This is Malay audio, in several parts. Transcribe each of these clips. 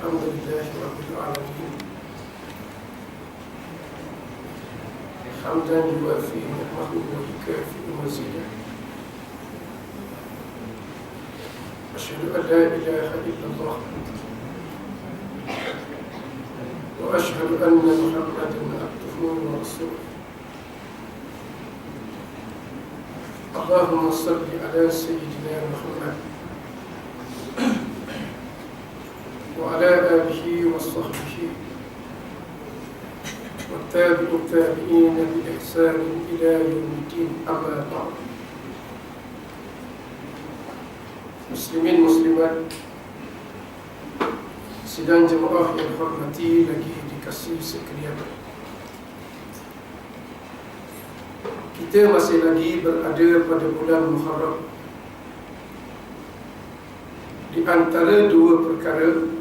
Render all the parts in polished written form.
الحمد لله رب العالمين حمدا يوافي نعمه ويكافئ مزيده. أشهد أن لا إله إلا الله وأشهد أن محمدا عبده ورسوله. اللهم صل على سيدنا محمد وعلى آله وصحبه والتابع التابعين بإحسان إلى يوم الدين. أما بعد. Muslimin muslimat sidang jemaah yang hormati lagi dikasih sekalian, kita masih lagi berada pada bulan Muharram. Di antara dua perkara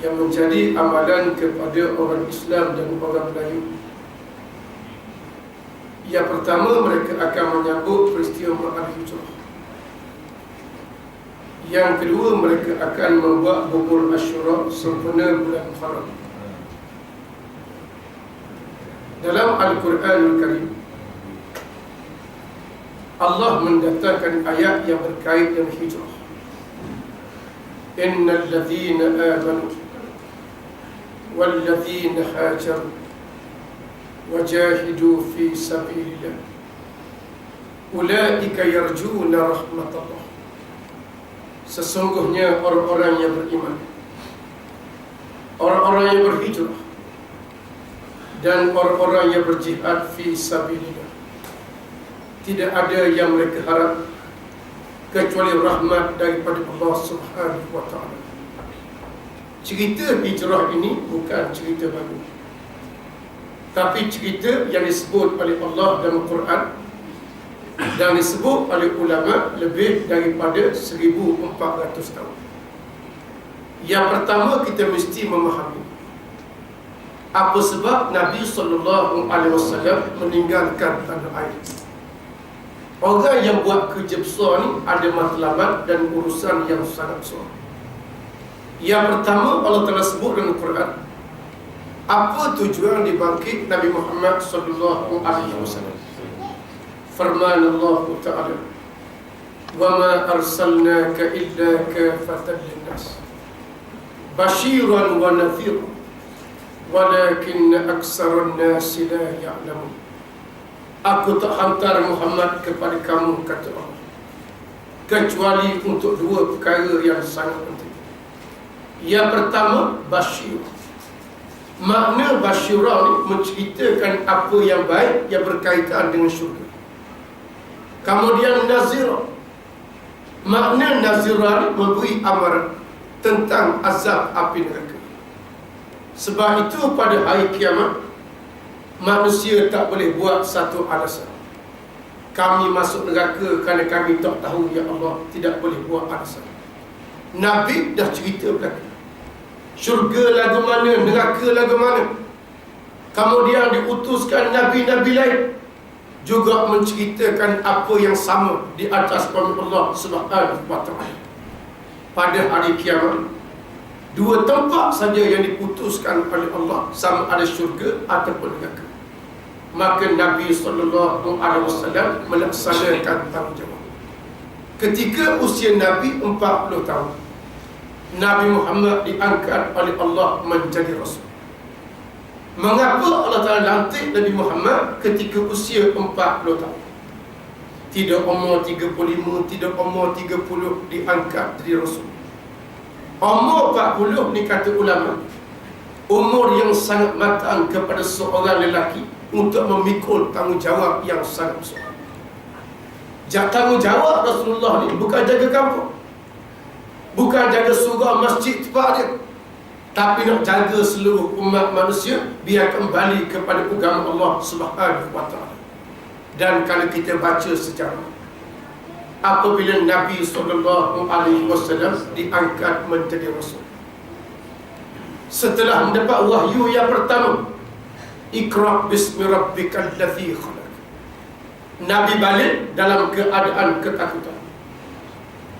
yang menjadi amalan kepada orang Islam dan orang Melayu, yang pertama, mereka akan menyambut peristiwa Al-Hijrah. Yang kedua, mereka akan membuat bubur Asyura sempena bulan Muharram. Dalam Al-Quranul Karim, Allah mendatangkan ayat yang berkait dengan hijrah. Innal ladzina amanu wal ladzina hajaru wajahidu fi sabilillah ulaika yarjuna rahmatallah. Sesungguhnya orang-orang yang beriman, orang-orang yang berhijrah, dan orang-orang yang berjihad fi sabilillah, tidak ada yang mereka harap kecuali rahmat daripada Allah Subhanahu wa ta'ala. Cerita hijrah ini bukan cerita baru, tapi cerita yang disebut oleh Allah dalam Quran dan disebut oleh ulama lebih daripada 1400 tahun. Yang pertama, kita mesti memahami apa sebab Nabi SAW meninggalkan tanah air. Orang yang buat kerja besar ni ada matlamat dan urusan yang sangat besar. Yang pertama, Allah telah sebut dalam Quran apa tujuan dibangkit Nabi Muhammad SAW. Firman Allah Ta'ala, وَمَا أَرْسَلْنَاكَ إِلَّا كَافَةً لِلنَّاسِ بَشِيرًا وَنَذِيرًا وَلَكِنَّ أَكْثَرَ النَّاسِ لَا يَعْلَمُونَ. Aku tak hantar Muhammad kepada kamu, kata Allah, kecuali untuk dua perkara yang sangat penting. Yang pertama, Bashir. Makna Bashirah ni menceritakan apa yang baik yang berkaitan dengan syurga. Kemudian Nazirah. Makna Nazirah ni memberi amaran tentang azab api neraka. Sebab itu pada hari kiamat, manusia tak boleh buat satu alasan, kami masuk neraka kerana kami tak tahu, ya Allah. Tidak boleh buat alasan. Nabi dah cerita belakang, syurga lagu mana, neraka lagu mana. Kemudian diutuskan Nabi-Nabi lain juga menceritakan apa yang sama di atas firman Allah Subhanahu wa ta'ala. Pada hari kiamat, dua tempat saja yang diputuskan oleh Allah, sama ada syurga ataupun neraka. Maka Nabi SAW melaksanakan tanggungjawab. Ketika usia Nabi 40 tahun, Nabi Muhammad diangkat oleh Allah menjadi Rasul. Mengapa Allah Ta'ala lantik Nabi Muhammad ketika usia 40 tahun? Tidak umur 35, tidak umur 30 diangkat jadi Rasul. Umur 40 ni kata ulama, umur yang sangat matang kepada seorang lelaki untuk memikul tanggungjawab yang sangat besar. Tanggungjawab Rasulullah ni bukan jaga kampung, bukan jaga surau masjid tempat dia, tapi nak jaga seluruh umat manusia biar kembali kepada agama Allah Subhanahu wa ta'ala. Dan kalau kita baca sejarah, apabila Nabi SAW diangkat menjadi Rasul, setelah mendapat wahyu yang pertama, Iqra' bismi rabbikal ladzi khalaq, Nabi balik dalam keadaan ketakutan.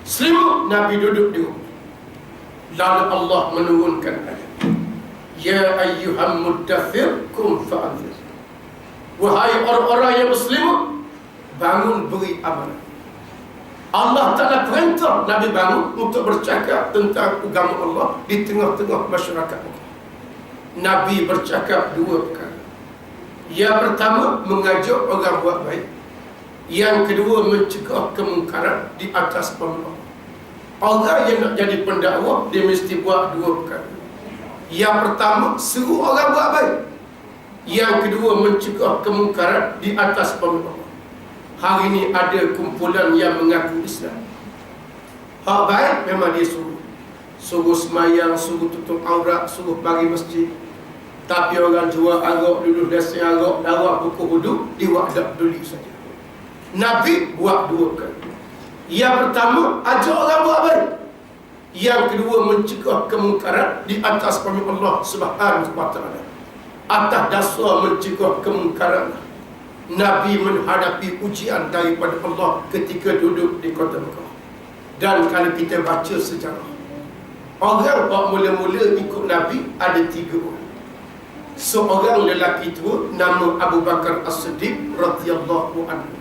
Selimut Nabi duduk di rumah. Lalu Allah menurunkan ayat, ya ayyuhal muddathir kum fa'anzir. Wahai orang-orang yang muslim, bangun beri amalan. Allah Ta'ala perintah Nabi bangun untuk bercakap tentang agama Allah di tengah-tengah masyarakat. Nabi bercakap dua perkara. Yang pertama, mengajak orang buat baik. Yang kedua, mencegah kemungkaran di atas Allah. Orang yang nak jadi pendakwah, dia mesti buat dua perkara. Yang pertama, seru orang buat baik. Yang kedua, mencegah kemungkaran di atas Allah. Hari ini ada kumpulan yang mengaku Islam. Hak baik memang dia suruh semayang, suruh tutup aurat, suruh bagi masjid. Tapi orang jual arak, lulus dasar arak, darah buku hudu, dia tak peduli saja. Nabi buat dua perkara. Yang pertama, ajak orang buat baik. Yang kedua, mencegah kemungkaran di atas firman Allah Subhanahu wa taala. Atas dasar mencegah kemungkaran, Nabi menghadapi ujian daripada Allah ketika duduk di kota Mekah. Dan kalau kita baca sejarah, orang yang mula-mula ikut Nabi ada 3 orang. Seorang lelaki tua nama Abu Bakar As-Siddiq radhiyallahu anhu.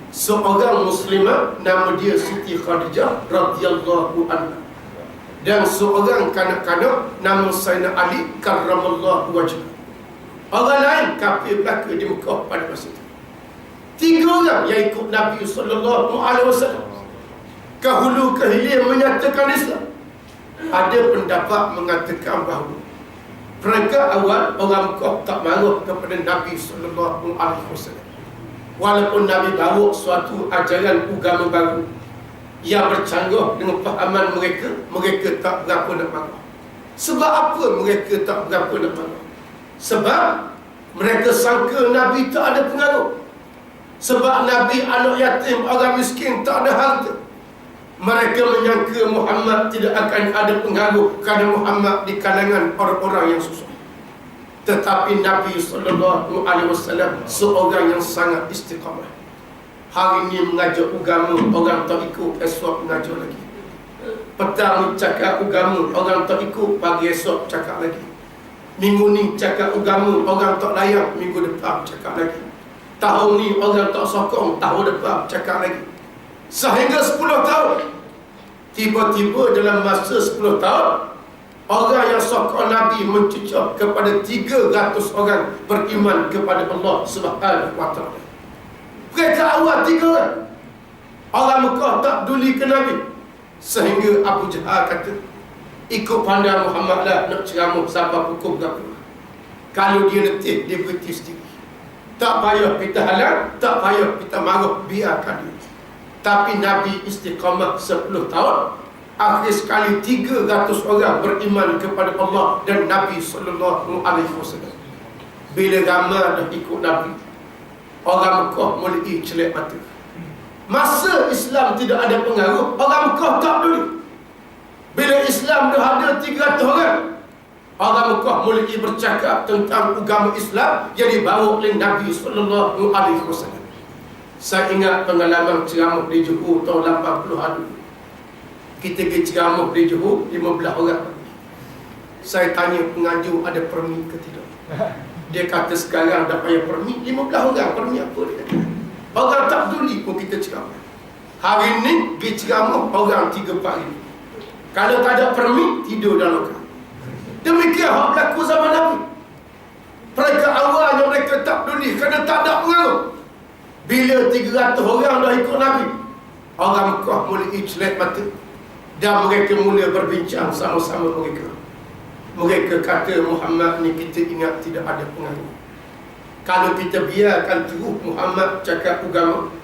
Seorang muslimah nama dia Siti Khadijah radhiyallahu anha. Dan seorang kanak-kanak nama Sayyidina Ali karramallahu wajhah. Orang lain kafir belaka di Mekah pada masa itu. 3 orang yang ikut Nabi SAW. Ke hulu ke hilir menyatakan Islam. Ada pendapat mengatakan bahawa mereka awal orang Mekah tak marah kepada Nabi SAW. Walaupun Nabi bawa suatu ajaran agama baru yang bercanggah dengan fahaman mereka, mereka tak berapa nak marah. Sebab apa mereka tak berapa nak marah? Sebab mereka sangka Nabi tak ada pengaruh. Sebab Nabi anak yatim, orang miskin, tak ada harta. Mereka menyangka Muhammad tidak akan ada pengaruh kerana Muhammad di kalangan orang-orang yang susah. Tetapi Nabi SAW seorang yang sangat istiqamah. Hari ini mengajar agama, orang tak ikut, esok mengajar lagi. Petang cakap agama, orang tak ikut, pagi esok cakap lagi. Minggu ni cakap agama, orang tak layak, minggu depan cakap lagi. Tahun ni orang tak sokong, tahun depan cakap lagi. Sehingga 10 tahun. Tiba-tiba dalam masa 10 tahun, orang yang sokong Nabi mencecah kepada 300 orang beriman kepada Allah Subhanahu wa taala. Mereka awal 3 orang. Orang Mekah tak peduli ke Nabi. Sehingga Abu Jahal kata, ikut pandai Muhammad lah, nak ceramah sampai pukul berapa. Kalau dia letih, dia berhenti sendiri. Tak payah kita halang, tak payah kita marah, biarkan dia. Tapi Nabi istiqamah 10 tahun. Akhir sekali 300 orang beriman kepada Allah dan Nabi SAW. Bila ramai dah ikut Nabi, orang Mekah mulai celak mata. Masa Islam tidak ada pengaruh, orang Mekah tak peduli. Bila Islam dah ada 300 orang, orang Mekah mulai bercakap tentang agama Islam yang dibawa oleh Nabi SAW. Saya ingat pengalaman ceramah di Johor tahun 80-an. Kita pergi ceramah di Johor, 15 orang. Saya tanya pengajar ada permi ke tidak. Dia kata sekarang dah payah permi, 15 orang, permi apa dia kata. Orang tak peduli pun kita ceramah. Hari ni pergi ceramah orang 3-4 ribu. Kalau tak ada permi, tidur dalam lokal. Demikian hak berlaku zaman Nabi. Mereka awalnya mereka tak peduli kerana tak ada pengaruh. Bila 300 orang dah ikut Nabi, orang Mekah mulai celak mata. Dan mereka mula berbincang sama-sama mereka. Mereka kata Muhammad ni kita ingat tidak ada pengaruh. Kalau kita biarkan terus Muhammad cakap agama,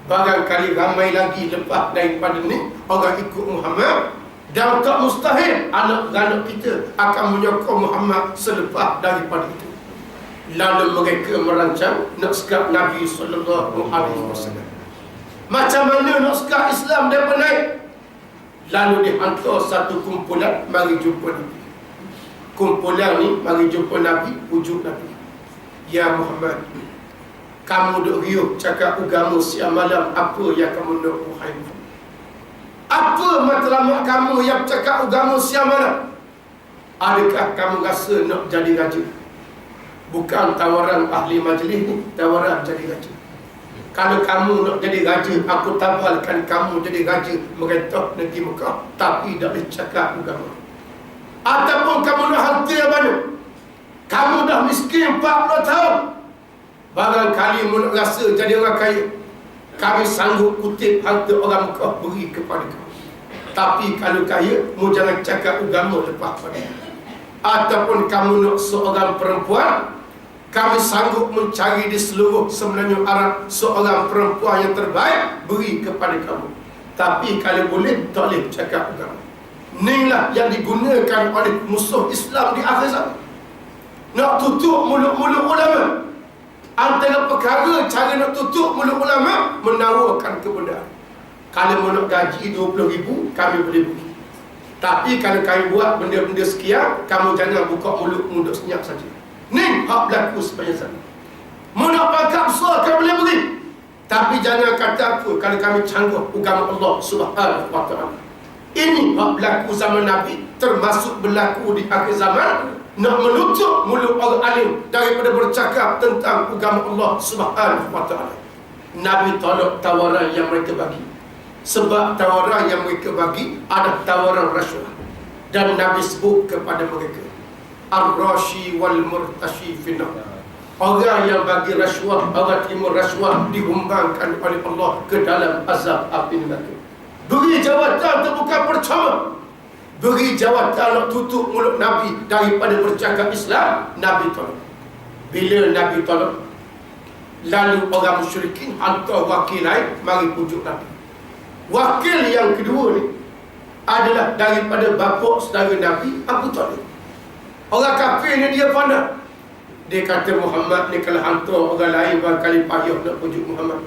barangkali ramai lagi lepas daripada ni orang ikut Muhammad. Dan tak mustahil anak-anak kita akan menyokong Muhammad selepas daripada itu. Lalu mereka merancang nak sekap Nabi SAW. Macam mana nak sekap Islam dapat naik? Lalu dihantar satu kumpulan, mari jumpa Nabi. Kumpulan ni mari jumpa Nabi, pujuk Nabi. Ya Muhammad, kamu duk riuh cakap agama siang malam, apa yang kamu nak, wahai Muhammad? Apa Apa matlamat kamu yang cakap agama siapa mana? Adakah kamu rasa nak jadi raja? Bukan tawaran ahli majlis ni, tawaran jadi raja. Kalau kamu nak jadi raja, aku tawarkan kamu jadi raja merentah negeri Mekah, tapi tak boleh cakap agama. Ataupun kamu nak harta banyak, kamu dah miskin 40 tahun, barangkali mu nak rasa jadi orang kaya, kami sanggup kutip harta orang Mekah beri kepada kamu. Tapi kalau kaya, mu jangan cakap agama lepas pada. Ataupun kamu nak seorang perempuan, kami sanggup mencari di seluruh Semenanjung Arab seorang perempuan yang terbaik beri kepada kamu. Tapi kalau boleh, tak boleh cakap agama. Inilah yang digunakan oleh musuh Islam di akhir zaman. Nak tutup mulut-mulut ulama. Antara perkara cara nak tutup mulut ulama, menawarkan kebenaran. Kalau nak gaji 20,000, kami boleh beri. Tapi kalau kami buat benda-benda sekian, kamu jangan buka mulut duduk senyap saja. Ni hak berlaku sepanjang zaman. Mu nak pangkat besar, kami boleh beri. Tapi jangan kata apa kalau kami canggah agama Allah Subhanahu wa ta'ala. Ini hak berlaku zaman Nabi, termasuk berlaku di akhir zaman. Nak menutup mulut orang alim daripada bercakap tentang agama Allah Subhanahu wa ta'ala. Nabi tolak tawaran yang mereka bagi. Sebab tawaran yang mereka bagi ada tawaran rasuah. Dan Nabi sebut kepada mereka, Ar-Rashi wal Murtashi finnar. Orang yang bagi rasuah, orang terima rasuah, dihumbangkan oleh Allah ke dalam azab api neraka. Beri jawatan itu bukan percuma. Beri jawatan nak tutup mulut Nabi daripada bercakap Islam, Nabi tolak. Bila Nabi tolak, lalu orang musyrikin hantar wakil lain mari pujuk Nabi. Wakil yang kedua ni adalah daripada bapa saudara Nabi, Abu Talib. Orang kafir ni dia pandang. Dia kata Muhammad ni kalau hantar orang lain barangkali payah nak pujuk Muhammad.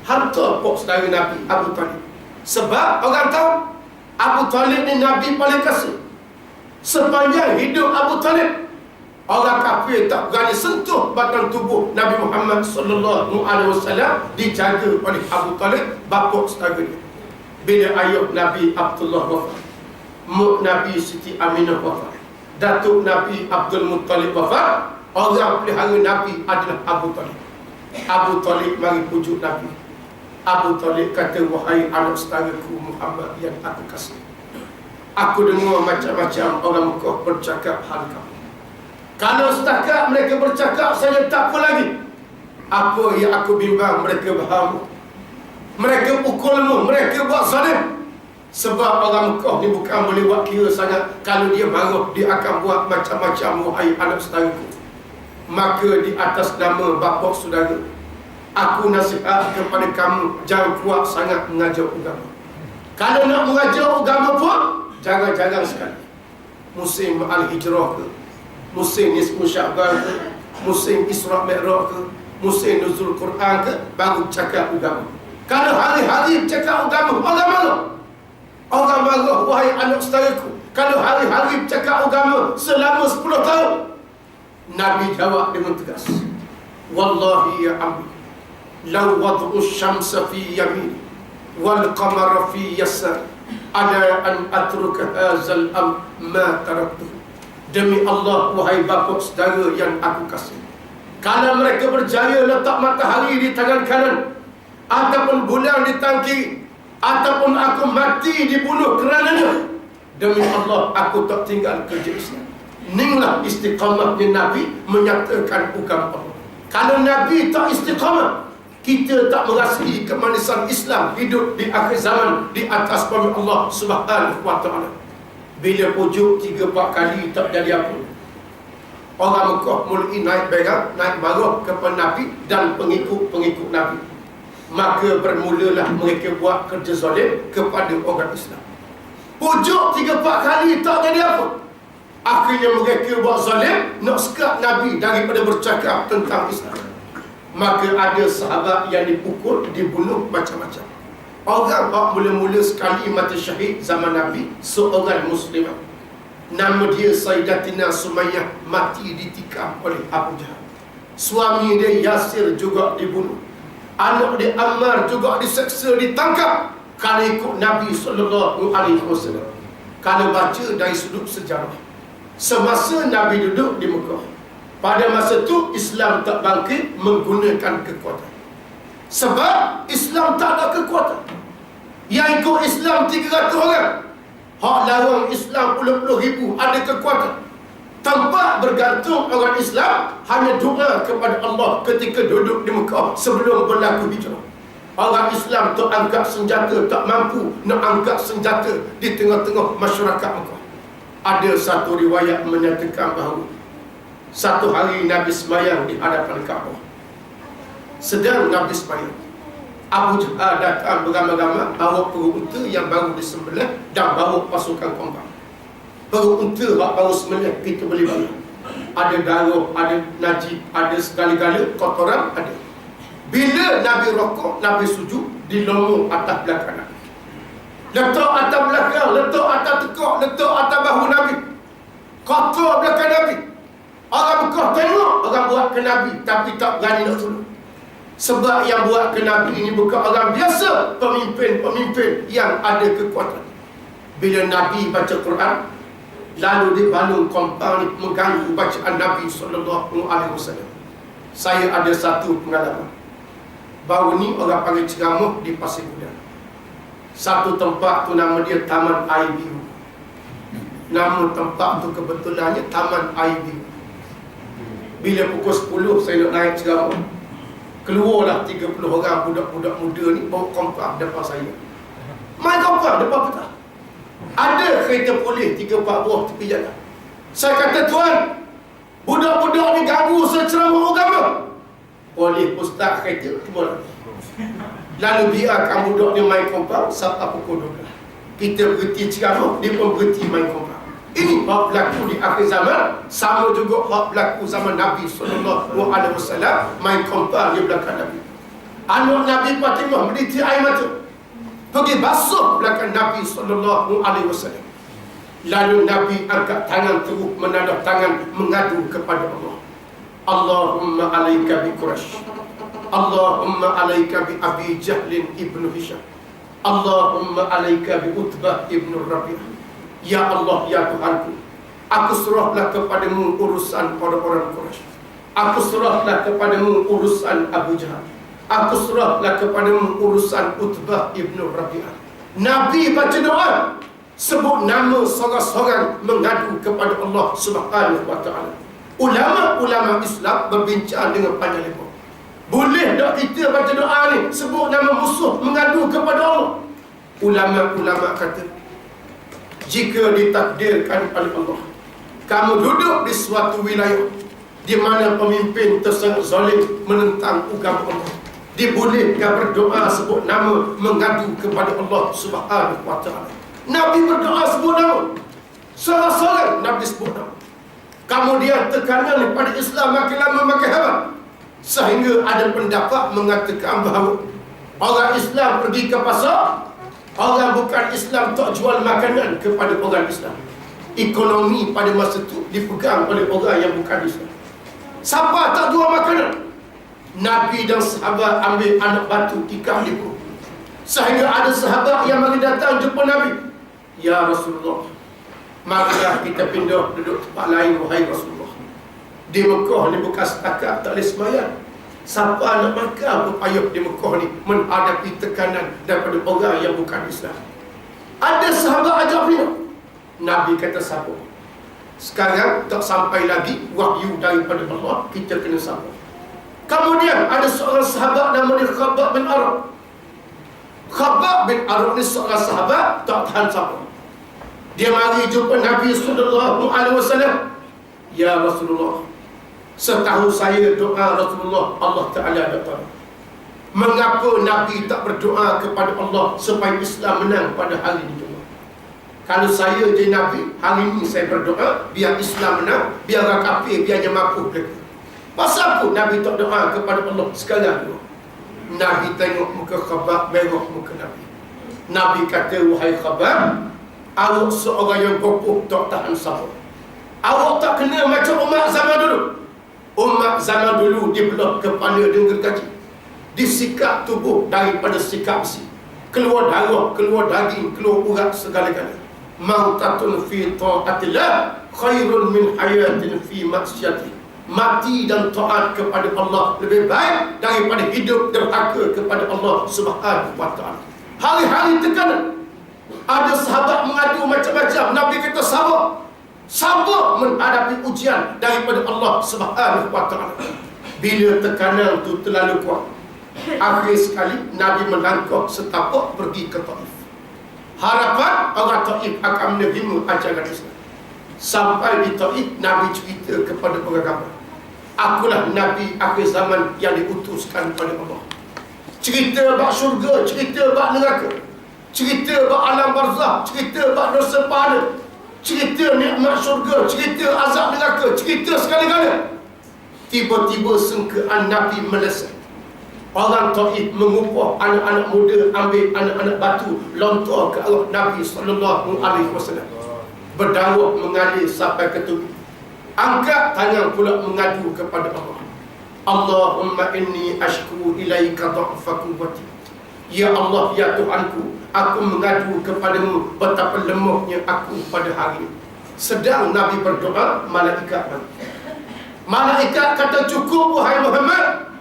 Hantar pak saudara Nabi, Abu Talib. Sebab orang tahu Abu Talib ni Nabi paling kasih. Sepanjang hidup Abu Talib, orang kafir tak berani sentuh batang tubuh Nabi Muhammad sallallahu alaihi wasallam, dijaga oleh Abu Talib, bapa saudara dia. Bila ayah Nabi Abdullah wafat, mak Nabi Siti Aminah wafat, datuk Nabi Abdul Muttalib wafat, orang pelihara Nabi adalah Abu Talib. Abu Talib mari pujuk Nabi. Abu Talib kata, wahai anak saudaraku Muhammad yang aku kasih, aku dengar macam-macam orang Mekah bercakap hal kamu. Kalau setakat mereka bercakap saja tak apa lagi. Apa yang aku bimbang mereka berhamu, mereka pukulmu, mereka buat zalim. Sebab orang Mekah ni bukan boleh buat kira sangat. Kalau dia marah, dia akan buat macam-macam, wahai anak saudaraku. Maka di atas nama bapa saudara, aku nasihat kepada kamu, jangan kuat sangat mengajar agama. Kalau nak mengajar agama pun, jangan-jangan sekali. Musim Al-Hijrah ke, musim Nisfu Sya'ban ke, musim Isra' Mi'raj ke, musim Nuzul Quran ke, baru cakap agama. Kalau hari-hari cakap agama, orang marah. Orang marah, wahai anak saudaraku. Kalau hari-hari cakap agama selama 10 tahun, Nabi jawab dengan tegas, wallahi ya amri, law wad'u syamsa fi yamin wal qamara fi yasar, ada an atruka hadzal am ma taraktuhu. Demi Allah, wahai bapa saudara yang aku kasih, kalau mereka berjaya letak matahari di tangan kanan ataupun bulan di tangan kiri, ataupun aku mati dibunuh kerananya, demi Allah aku tak tinggal kerja Islam. Inilah istiqamahnya Nabi menyatakan agama Allah. Kalau Nabi tak istiqamah, kita tak merasai kemanisan Islam hidup di akhir zaman di atas bumi Allah Subhanahu wa ta'ala. Bila pujuk 3-4 kali tak jadi apa, orang Mekah mulai naik berang, naik marah kepada Nabi dan pengikut-pengikut Nabi. Maka bermulalah mereka buat kerja zalim kepada orang Islam. Pujuk 3-4 kali tak jadi apa, akhirnya mereka buat zalim nak sekat Nabi daripada bercakap tentang Islam. Maka ada sahabat yang dipukul, dibunuh macam-macam. Orang yang mula-mula sekali mati syahid zaman Nabi, seorang Muslimah, nama dia Sayyidatina Sumayyah, mati ditikam oleh Abu Jahal. Suami dia Yasir juga dibunuh. Anak dia Ammar juga diseksa, ditangkap kalau ikut Nabi SAW, kalau baca dari sudut sejarah, semasa Nabi duduk di Mekah, pada masa itu Islam tak bangkit menggunakan kekuatan. Sebab Islam tak ada kekuatan. Yang ikut Islam 300 orang, hak larang Islam puluh-puluh ribu ada kekuatan. Tempat bergantung orang Islam hanya doa kepada Allah ketika duduk di Mekah sebelum berlaku hijrah. Orang Islam tak angkat senjata, tak mampu nak angkat senjata di tengah-tengah masyarakat Mekah. Ada satu riwayat menyatakan bahawa satu hari Nabi sembahyang di hadapan Kaabah. Sedang Nabi sembahyang, Abu Jahal datang beramai-ramai bawa perut unta yang baru disembelih dan bawa pasukan kompak. Perut unta baru sembelih kita boleh bayar. Ada darah, ada najis, ada segala-gala kotoran ada. Bila Nabi rokok, Nabi sujud, dilomong atas belakang Nabi. Letak atas belakang, letak atas tekak, letak atas bahu Nabi. Kotor belakang Nabi. Orang Mekah tengok orang buat ke Nabi, tapi tak berani nak tolong. Sebab yang buat ke Nabi ini bukan orang biasa, pemimpin-pemimpin yang ada kekuatan. Bila Nabi baca Quran, lalu dia balung kompang mengganggu bacaan Nabi SAW. Saya ada satu pengalaman. Baru ni orang panggil ceramah di Pasir Gudang. Satu tempat tu nama dia Taman Air Biru. Nama tempat tu kebetulannya Taman Air Biru. Bila pukul 10 saya nak naik ceramah, keluarlah 30 orang budak-budak muda ni bawa kompang depan saya. Main kompang depan petang. Ada kereta polis 3-4 buah tepi jalan. Saya kata, tuan, budak-budak ni ganggu saya ceramah agama. Polis ustaz kereta cuma lagi. Lalu biarkan budak ni main kompang sampai pukul 12. Kita berhenti ceramah, dia pun berhenti main kompang. Ini hak berlaku di akhir zaman. Sama juga hak berlaku zaman Nabi SAW. Main kompang di belakang Nabi. Anak Nabi Fatimah meniti air mata, pergi basuh belakang Nabi SAW. Lalu Nabi angkat tangan terus menadah tangan mengadu kepada Allah. Allahumma alaika bi Quraisy, Allahumma alaika bi Abi Jahlin ibnu Hisham, Allahumma alaika bi Utbah ibnu Rabi'ah. Ya Allah, ya Tuhanku, aku serahlah kepadamu urusan orang-orang Quraisy. Aku serahlah kepadamu urusan Abu Jahal. Aku serahlah kepadamu urusan Utbah ibnu Rabi'ah. Nabi baca doa, sebut nama seorang-seorang mengadu kepada Allah Subhanahu wa ta'ala. Ulama-ulama Islam berbincang dengan panjang lebar. Boleh tak kita baca doa ni sebut nama musuh mengadu kepada Allah? Ulama-ulama kata, jika ditakdirkan oleh Allah, kamu duduk di suatu wilayah di mana pemimpin tersebut zalim menentang agama Allah, dibolehkan berdoa sebut nama mengadu kepada Allah Subhanahu wa ta'ala. Nabi berdoa sebut nama. Seorang-seorang Nabi sebut nama. Kemudian tekanan pada Islam makin lama makin hebat, sehingga ada pendapat mengatakan bahawa orang Islam pergi ke pasar, orang bukan Islam tak jual makanan kepada orang Islam. Ekonomi pada masa itu dipegang oleh orang yang bukan Islam. Siapa tak jual makanan? Nabi dan sahabat ambil anak batu ikat di perut, sehingga ada sahabat yang mari datang jumpa Nabi. Ya Rasulullah, marilah kita pindah duduk tempat lain, wahai Rasulullah. Di Mekah ni bukan setakat tak boleh sembahyang. Siapa nak makan berpayah di Mekah ni menghadapi tekanan daripada orang yang bukan Islam. Ada sahabat ajak pindah. Nabi kata sabar. Sekarang tak sampai lagi wahyu daripada Allah, kita kena sabar. Kemudian ada seorang sahabat nama dia Khabbab bin Arad. Khabbab bin Arad ni seorang sahabat tak tahan sabar. Dia mari jumpa Nabi SAW. Ya Rasulullah, setahu saya doa Rasulullah Allah Ta'ala datang. Mengapa Nabi tak berdoa kepada Allah supaya Islam menang pada hari ini? Kalau saya jadi Nabi, hari ini saya berdoa biar Islam menang, biar orang kafir biarnya mampu mereka. Pasal apa Nabi tak doa kepada Allah sekarang? Nabi tengok muka Khabbab, merah muka Nabi. Nabi kata, wahai Khabbab, awak seorang yang kokoh tak tahan sabar. Awak tak kena macam umat zaman dulu. Umat zaman dulu dibelah kepala dengan gergaji, disikap tubuh daripada sikap besi. keluar darah, keluar daging, keluar urat segala-galanya. Mautatun fi ta'atillah khairun min hayatin fi maksiatih. Mati dan taat kepada Allah lebih baik daripada hidup derhaka kepada Allah Subhanahu wa ta'ala. Hari-hari tekanan. Ada sahabat mengadu macam-macam. Nabi kata sabar. Sabar menghadapi ujian daripada Allah Subhanahu wa ta'ala. Bila tekanan itu terlalu kuat, akhir sekali Nabi melangkah setapak pergi ke Taif. Harapan orang Taif akan menerima ajaran Islam. Sampai di Taif, Nabi cerita kepada orang ramai, akulah Nabi akhir zaman yang diutuskan pada Allah. Cerita bab syurga, cerita bab neraka, cerita bab alam barzah, cerita bab dosa pahala, cerita nikmat syurga, cerita azab neraka, cerita segala-galanya. Tiba-tiba sangkaan Nabi melesat. Orang Taif mengupah anak-anak muda, ambil anak-anak batu, lontar ke arah Nabi SAW. Berdarah mengalir sampai ke tubuh. Angkat tangan pula mengadu kepada Allah. Allahumma inni ashku ilaika dha'fa quwwati. Ya Allah, ya Tuhanku, aku mengadu kepadamu betapa lemahnya aku pada hari ini. Sedang Nabi berdoa, malaikat kata, cukup wahai Muhammad.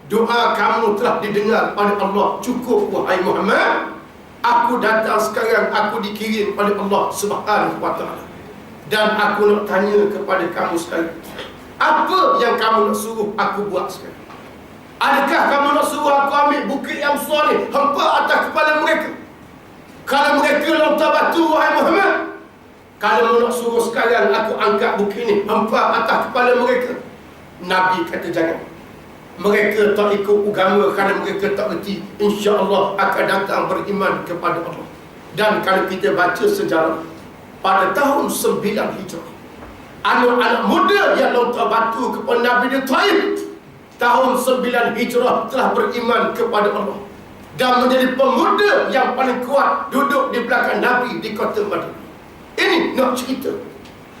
Doa kamu telah didengar oleh Allah. Cukup wahai Muhammad. Aku datang sekarang, aku dikirim oleh Allah Subhanahu wa ta'ala. Dan aku nak tanya kepada kamu sekarang, apa yang kamu nak suruh aku buat sekarang? Adakah kamu nak suruh aku ambil bukit yang besar ni, hempak atas kepala mereka? Kalau mereka lontar batu, wahai Muhammad, kalau nak suruh sekarang aku angkat bukit ni, hempak atas kepala mereka? Nabi kata jangan. Mereka tak ikut agama kerana mereka tak reti, insya-Allah akan datang beriman kepada Allah. Dan kalau kita baca sejarah, pada tahun 9 Hijrah, anak-anak muda yang lontar batu kepada Nabi di Taif, tahun 9 Hijrah telah beriman kepada Allah dan menjadi pemuda yang paling kuat duduk di belakang Nabi di kota Madinah. Ini nak cerita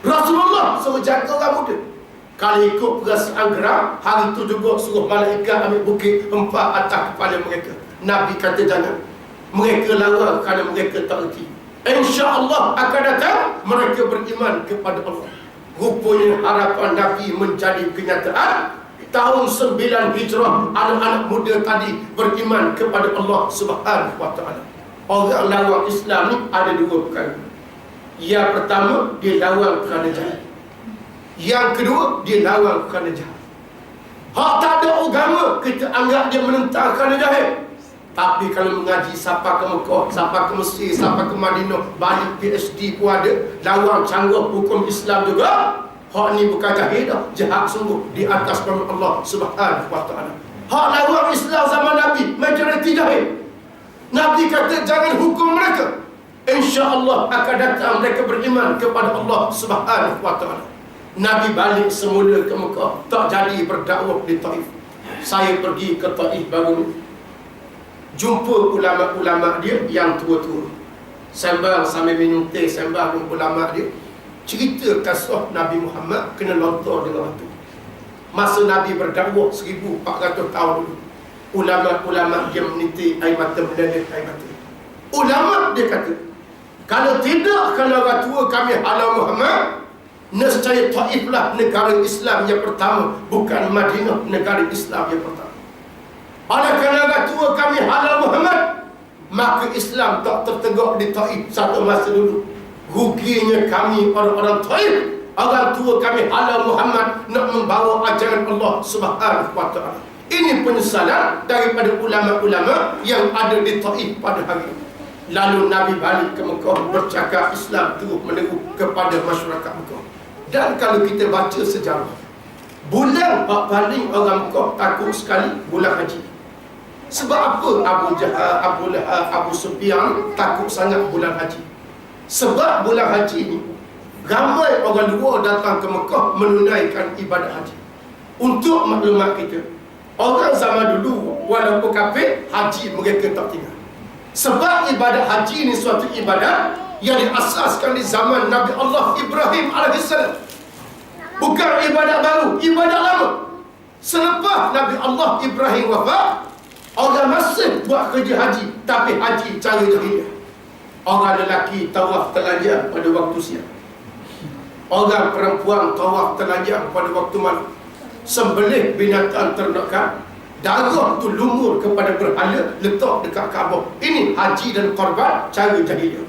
Rasulullah suruh jaga orang muda. Kalau ikut perasaan gerak, hari itu juga suruh malaikat ambil bukit, hempak atas kepala mereka. Nabi kata jangan. Mereka larang kerana mereka tak reti. InsyaAllah akan datang mereka beriman kepada Allah. Rupanya harapan Nabi menjadi kenyataan. Tahun 9 Hijrah, anak-anak muda tadi beriman kepada Allah Subhanahu wa ta'ala. Orang lawan Islam ni ada dua perkara. Yang pertama, dia lawan kerana jahat. Yang kedua, dia lawan kerana jahat. Hak tak ada agama, kita anggap dia menentang kerana jahat. Tapi kalau mengaji sampai ke Mekah, sampai ke Mesir, sampai ke Madinah, balik PhD pun ada, lawan canggah hukum Islam juga. Hak ni bukan jahil dah, jahat sungguh di atas firman Allah Subhanahu wa ta'ala. Hak lawan Islam zaman Nabi, majoriti jahil. Nabi kata jangan hukum mereka. InsyaAllah akan datang mereka beriman kepada Allah Subhanahu wa ta'ala. Nabi balik semula ke Mekah, tak jadi berdakwah di Taif. Saya pergi ke Taif baru ni, jumpa ulama-ulama dia yang tua-tua, sembang sambil minum teh, sembang dengan ulama dia, cerita kisah Nabi Muhammad kena lontar dengan batu. Masa Nabi berdakwah 1400 tahun dulu, ulama-ulama dia meniti air mata, mendadak air mata. Ulama dia kata, kalau tidak kerana orang tua kami halau Muhammad, nescaya Taiflah negara Islam yang pertama, bukan Madinah negara Islam yang pertama. Oleh kerana orang tua kami halau Muhammad, maka Islam tak tertegak di Taif satu masa dulu. Ruginya kami orang-orang Taif, orang tua kami halau Muhammad nak membawa ajaran Allah Subhanahu wa ta'ala. Ini penyesalan daripada ulama-ulama yang ada di Taif pada hari ini. Lalu Nabi balik ke Mekah, bercakap Islam terus meneru kepada masyarakat Mekah. Dan kalau kita baca sejarah, bulan paling orang Mekah takut sekali bulan haji. Sebab apa Abu Jahal, Abu Lahab, Abu Sufyan takut sangat bulan haji? Sebab bulan haji ini ramai orang luar datang ke Mekah menunaikan ibadat haji. Untuk maklumat kita, orang zaman dulu walaupun kafir, haji mereka tak tinggal. Sebab ibadat haji ini suatu ibadat yang diasaskan di zaman Nabi Allah Ibrahim AS. Bukan ibadat baru, ibadat lama. Selepas Nabi Allah Ibrahim wafat, Orang masih buat kerja haji, tapi haji cara jahiliah. Orang lelaki tawaf telanjang pada waktu siang. Orang perempuan tawaf telanjang pada waktu malam. Sembelih binatang ternakan, darah tu lumur kepada berhala, letak dekat Kaabah. Ini haji dan korban cara jahiliah.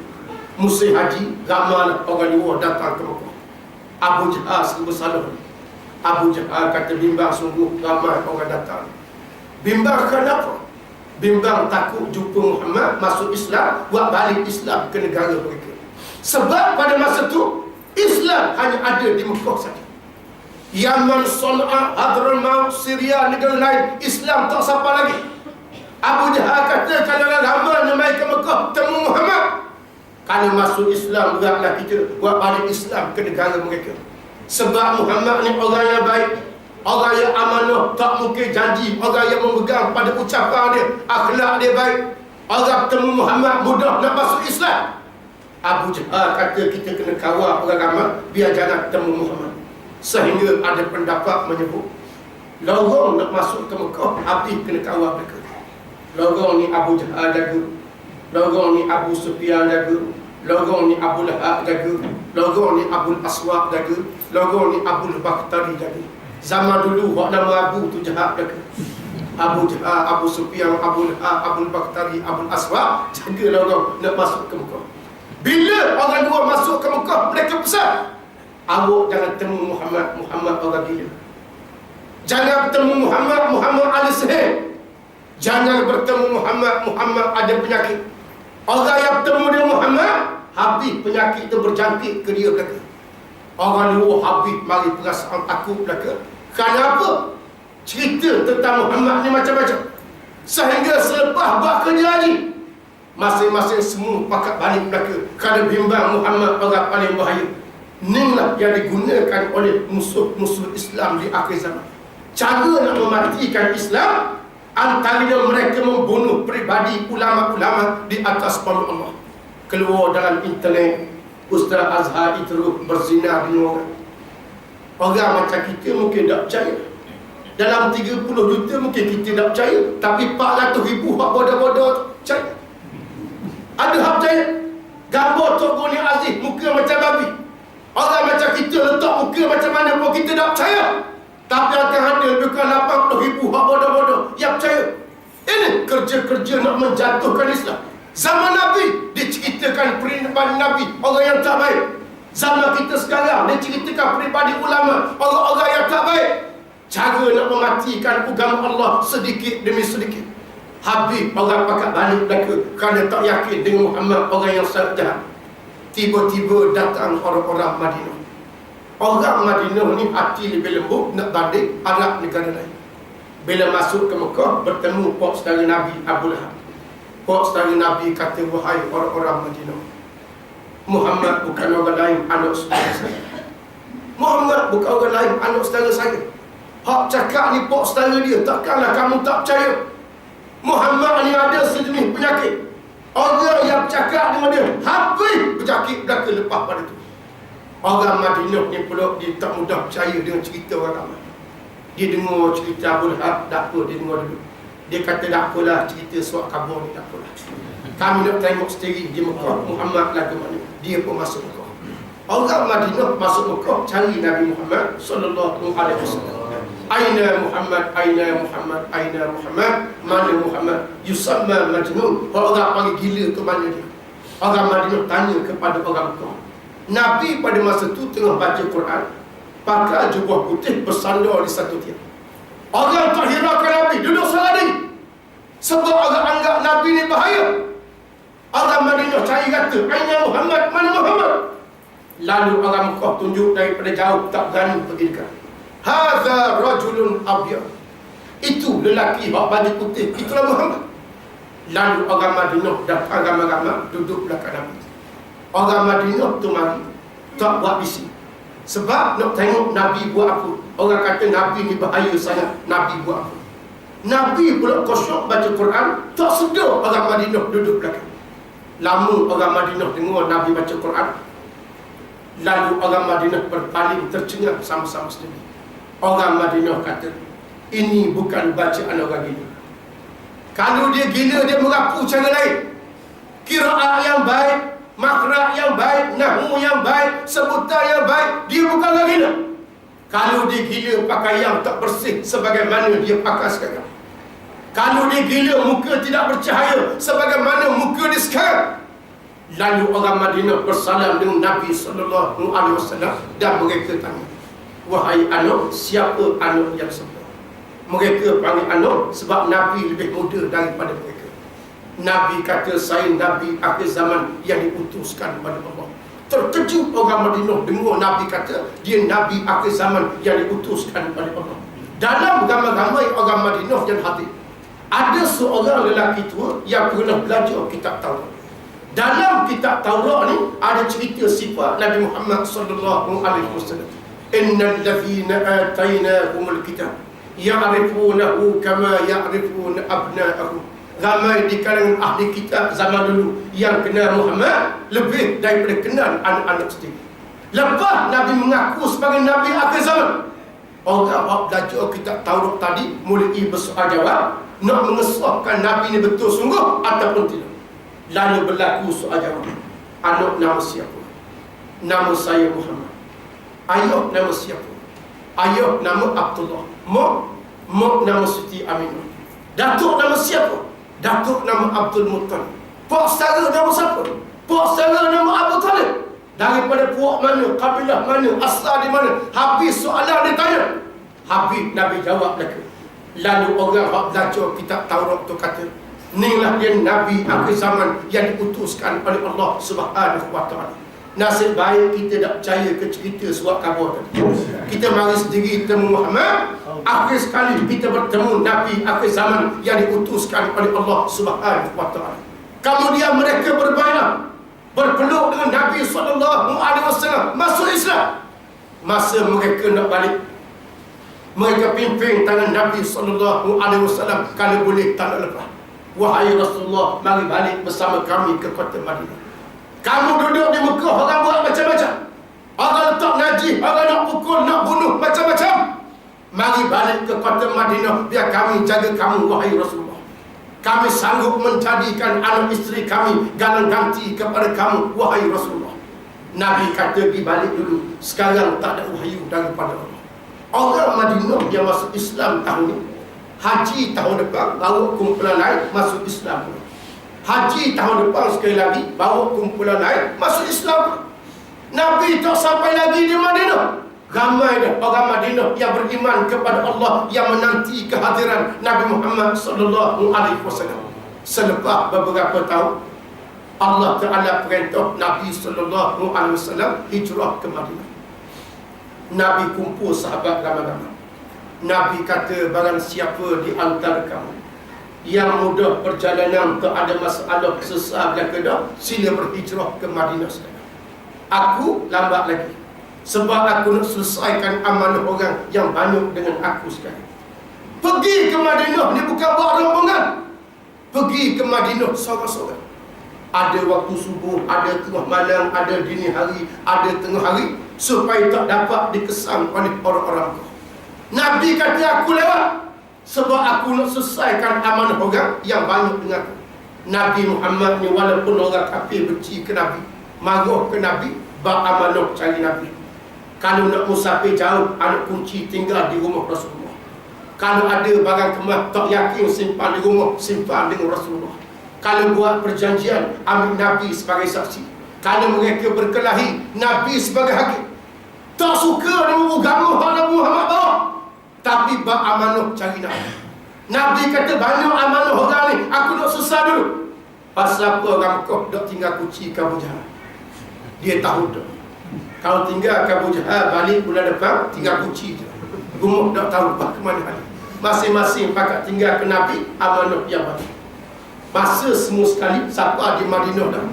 Musim haji, ramai orang luar datang ke Mekah. Abu Jahal serba salah. Abu Jahal kata bimbang sungguh ramai orang datang. Bimbang kenapa? Bimbang takut jumpa Muhammad masuk Islam, buat balik Islam ke negara mereka. Sebab pada masa tu Islam hanya ada di Mekah saja. Yaman, Sana'a, Hadramaut, Syria, negara lain Islam tak siapa lagi. Abu Jahal kata kalau ramai mai ke Mekah temu Muhammad, kalau masuk Islam beratlah kita buat balik Islam ke negara mereka. Sebab Muhammad ni orang yang baik, orang yang amanah, tak mungkin janji, orang yang memegang pada ucapan dia, akhlak dia baik. Orang bertemu Muhammad mudah nak masuk Islam. Abu Jahal kata kita kena kawal orang ramai biar jangan bertemu Muhammad. Sehingga ada pendapat menyebut lorong nak masuk ke Mekah, habis kena kawal mereka. Lorong ni Abu Jahal jaga, lorong ni Abu Sufyan jaga, lorong ni Abu Lahab jaga, lorong ni Abu Aswad jaga, lorong ni Abu Bakhtari jaga. Zaman dulu hak nama Abu tu jahat jaga. Abu Jahal, Abu Sufyan, Abu Lahab, Abu Bakhtari, Abu Aswad jaga lorong nak masuk ke Mekah. Bila orang luar masuk ke Mekah, mereka pesan, awak jangan temu Muhammad, Muhammad orang gila. Jangan bertemu Muhammad, Muhammad ahli sihir. Jangan bertemu Muhammad, Muhammad ada penyakit. Orang yang bertemu dengan Muhammad, habis penyakit itu berjangkit ke dia belaka. Orang luar habis mari perasaan takut belaka. Kenapa? Cerita tentang Muhammad ni macam-macam. Sehingga selepas buat kerja haji, masing-masing semua pakat balik belaka kerana bimbang Muhammad orang paling bahaya. Inilah yang digunakan oleh musuh-musuh Islam di akhir zaman. Cara nak mematikan Islam, antaranya mereka membunuh peribadi ulama-ulama di atas panggung Allah. Keluar dalam internet, Ustaz Azhar itu berzina dengan orang. Orang macam kita mungkin tak percaya. Dalam 30 juta mungkin kita tak percaya, tapi 400 ribu hak bodoh-bodoh percaya. Ada hak percaya. Gambar Tok Goni Aziz muka macam babi. Orang macam kita letak muka macam mana pun kita tak percaya. Tapi akan ada bukan 80 ribu hak bodoh-bodoh yang percaya. Ini kerja-kerja nak menjatuhkan Islam. Zaman Nabi diceritakan peribadi Nabi, orang yang tak baik. Zaman kita sekarang diceritakan peribadi ulama, orang-orang yang tak baik. Cara nak mematikan agama Allah sedikit demi sedikit. Habis orang pakat balik belaka kerana tak yakin dengan Muhammad, orang yang sangat jahat. Tiba-tiba datang orang-orang Madinah. Orang Madinah ni hati lebih lembut nak banding Arab negara lain. Bila masuk ke Mekah, bertemu pak saudara Nabi Abu Lahab. Pak saudara Nabi kata, wahai orang-orang Madinah, Muhammad bukan orang lain anak saudara saya. Muhammad bukan orang lain anak saudara saya. Hak cakap ni pak saudara dia, takkanlah kamu tak percaya. Muhammad ni ada sejenis penyakit. Orang yang bercakap dengan dia habis bercakap belaka lepas pada tu. Orang Madinah ni pula dia tak mudah percaya dengan cerita orang ramai. Dia dengar cerita Abu Lahab, tak apa, dia dengar dulu. Dia kata tak apalah, cerita suat khabar ni tak apalah. Kami nak tengok sendiri di Mekah Muhammad lagu mana. Dia pun masuk Mekah. Orang Madinah masuk Mekah cari Nabi Muhammad sallallahu alaihi wasallam. Aina Muhammad, aina Muhammad, aina Muhammad, mana Muhammad? Yusamma Majnun. Orang panggil gila ke mana dia? Orang Madinah tanya kepada orang Mekah. Nabi pada masa tu tengah baca Quran, pakai jubah putih bersandar di satu tiang. Orang tak hiraukan Nabi, duduk salah diri. Sebab orang anggap Nabi ni bahaya. Orang Madinah cari kata, aina Muhammad, mana Muhammad? Lalu orang Mekah tunjuk daripada jauh, tak berani pergi dekat. Hadza rajulun abyad. Itu lelaki hak baju putih, itulah Muhammad. Lalu orang Madinah datang ramai-ramai duduk belakang Nabi. Orang Madinah tu mari tak buat bising. Sebab nak tengok Nabi buat apa. Orang kata Nabi ni bahaya sangat, Nabi buat apa. Nabi pula khusyuk baca Quran, tak sedar orang Madinah duduk belakang. Lama orang Madinah dengar Nabi baca Quran. Lalu orang Madinah berpaling tercengang sama-sama sendiri. Orang Madinah kata, ini bukan bacaan orang gila. Kalau dia gila, dia merapu cara lain. Qiraat yang baik, makhraj yang baik, nahwu yang baik, sebutan yang baik, dia bukanlah gila. Kalau dia gila pakai yang tak bersih sebagaimana dia pakai sekarang. Kalau dia gila muka tidak bercahaya sebagaimana muka dia sekarang. Lalu orang Madinah bersalam dengan Nabi SAW dan mereka tanya, wahai anak, siapa anak yang sebenar? Mereka panggil anak sebab Nabi lebih muda daripada mereka. Nabi kata, saya Nabi akhir zaman yang diutuskan kepada Allah. Terkejut orang Madinah dengar Nabi kata dia Nabi akhir zaman yang diutuskan kepada Allah. Dalam ramai-ramai orang Madinah yang hadir, ada seorang lelaki tua yang pernah belajar kitab Taurat. Dalam kitab Taurat ni ada cerita sifat Nabi Muhammad sallallahu alaihi wasallam. Innal ladzina atainahumul kitab ya'rifunahu kama ya'rifuna abna'ahum. Ramai di kalangan ahli kitab zaman dulu yang kenal Muhammad lebih daripada kenal anak-anak sendiri. Lepas Nabi mengaku sebagai Nabi akhir zaman, orang belajar kitab Taurat tadi mulai bersoal jawab, nak mengesahkan Nabi ni betul sungguh ataupun tidak. Lalu berlaku soal jawab. Anak nama siapa? Nama saya Muhammad. Ayah nama siapa? Ayah nama Abdullah. Mak nama Siti Aminah. Datuk nama siapa? Datuk nama Abdul Muttalib. Pak saudara nama siapa? Pak saudara nama Abu Talib. Daripada puak mana, kabilah mana, asal di mana. Habis soalan dia tanya, habis Nabi jawab lagi. Lalu orang yang belajar kitab Taurat tu kata, inilah dia Nabi akhir zaman yang diutuskan oleh Allah Subhanahu wa ta'ala. Nasib baik kita tak percaya ke cerita surat khabar tadi. Kita mari sendiri temu Muhammad. Akhir sekali kita bertemu Nabi akhir zaman yang diutuskan oleh Allah Subhanahu wa ta'ala. Kemudian mereka berbaiat, berpeluk dengan Nabi SAW masuk Islam. Masa mereka nak balik, mereka pimpin tangan Nabi SAW. Kalau boleh tak nak lepas, wahai Rasulullah, mari balik bersama kami ke kota Madinah. Kamu duduk di Mekah, orang buat macam-macam. Orang letak najis, orang nak pukul, nak bunuh, macam-macam. Mari balik ke kota Madinah, biar kami jaga kamu, wahai Rasulullah. Kami sanggup menjadikan anak isteri kami galang ganti kepada kamu, wahai Rasulullah. Nabi kata, pergi balik dulu. Sekarang tak ada wahyu daripada Allah. Orang Madinah yang masuk Islam tahun ini, haji tahun depan, bawa kumpulan lain masuk Islam. Haji tahun depan sekali lagi, bawa kumpulan lain masuk Islam. Nabi tak sampai lagi di Madinah, ramai dah orang Madinah yang beriman kepada Allah, yang menanti kehadiran Nabi Muhammad SAW. Selepas beberapa tahun, Allah Ta'ala perintah Nabi SAW hijrah ke Madinah. Nabi kumpul sahabat ramai-ramai. Nabi kata, barang siapa di antara kamu yang mudah perjalanan, tak ada masalah sesat dan kedah, sila berhijrah ke Madinah sekarang. Aku lambat lagi, sebab aku nak selesaikan amanah orang yang banyak dengan aku sekarang. Pergi ke Madinah ni bukan buat rombongan. Pergi ke Madinah seorang-seorang. Ada waktu subuh, ada tengah malam, ada dini hari, ada tengah hari, supaya tak dapat dikesan oleh orang-orang kau. Nabi kata, aku lewat sebab aku nak selesaikan amanah orang yang banyak dengan aku. Nabi Muhammad ni walaupun orang kafir benci ke Nabi, marah ke Nabi, beramanah cari Nabi. Kalau nak musafir jauh, anak kunci tinggal di rumah Rasulullah. Kalau ada barang kemas tak yakin simpan di rumah, simpan dengan Rasulullah. Kalau buat perjanjian, ambil Nabi sebagai saksi. Kalau mereka berkelahi, Nabi sebagai hakim. Tak suka dengan agama Nabi Muhammad bawa, tapi beramanah cari Nabi. Nabi kata, banyak amanah orang ni, aku nak susah dulu. Pasal apa orang Mekah dok tinggal kunci Abu Jahal? Dia tahu dah, kalau tinggal Abu Jahal balik bulan depan, tinggal kunci je. Rumah tak tahu ke mana hari. Masing-masing pakat tinggal ke Nabi, amanah yang bagi. Masa semua sekali, siapa di Madinah dah.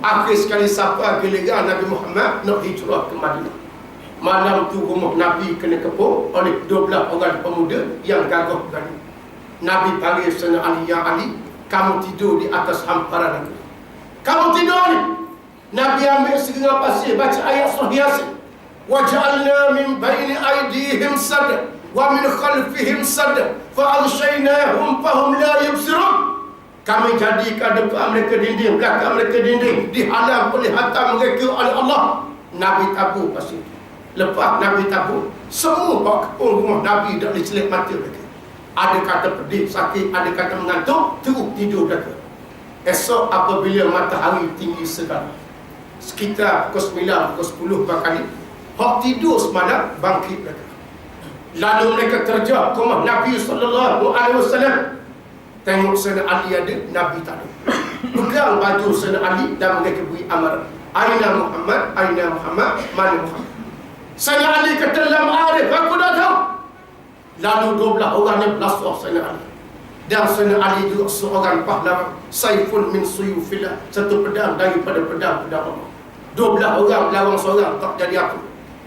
Akhir sekali siapa giliran Nabi Muhammad nak hijrah ke Madinah. Malam tu rumah Nabi kena kepung oleh 12 orang pemuda yang gagah berani. Nabi panggil Sayyidina Ali, ya Ali, kamu tidur di atas hamparan aku. Kamu tidur ni. Nabi ambil segenggam pasir, baca ayat surah Yasin. Wa ja'alna min baini aydihim sadda wa min khalfihim sadda fa'aghshaynahum fahum la yubsirun. Kami jadikan depan mereka dinding, belakang mereka dinding, dihalang oleh harta mereka oleh Allah. Nabi tabur pasal itu. Lepas Nabi tabur, semua bawa kepung rumah Nabi dah dicelik mata mereka. Ada kata pedih, sakit, ada kata mengantuk, terus tidur mereka. Esok apabila matahari tinggi sekali, sekitar pukul 9, pukul 10 kali, hak tidur semalam, bangkit mereka. Lalu mereka terjah ke rumah Nabi SAW. Tengok Sayyidina Ali ada, Nabi tak ada. Pegang baju Sayyidina Ali dan mereka beri amaran. Aina Muhammad, aina Muhammad, mana Muhammad? Sayyidina Ali kata, lam arif, aku dah tahu. Lalu 12 orang yang belasah Sayyidina Ali. Dan Sayyidina Ali juga seorang pahlawan, saifun min suyufillah, satu pedang daripada pedang-pedang Allah. 12 orang lawan seorang, tak jadi apa.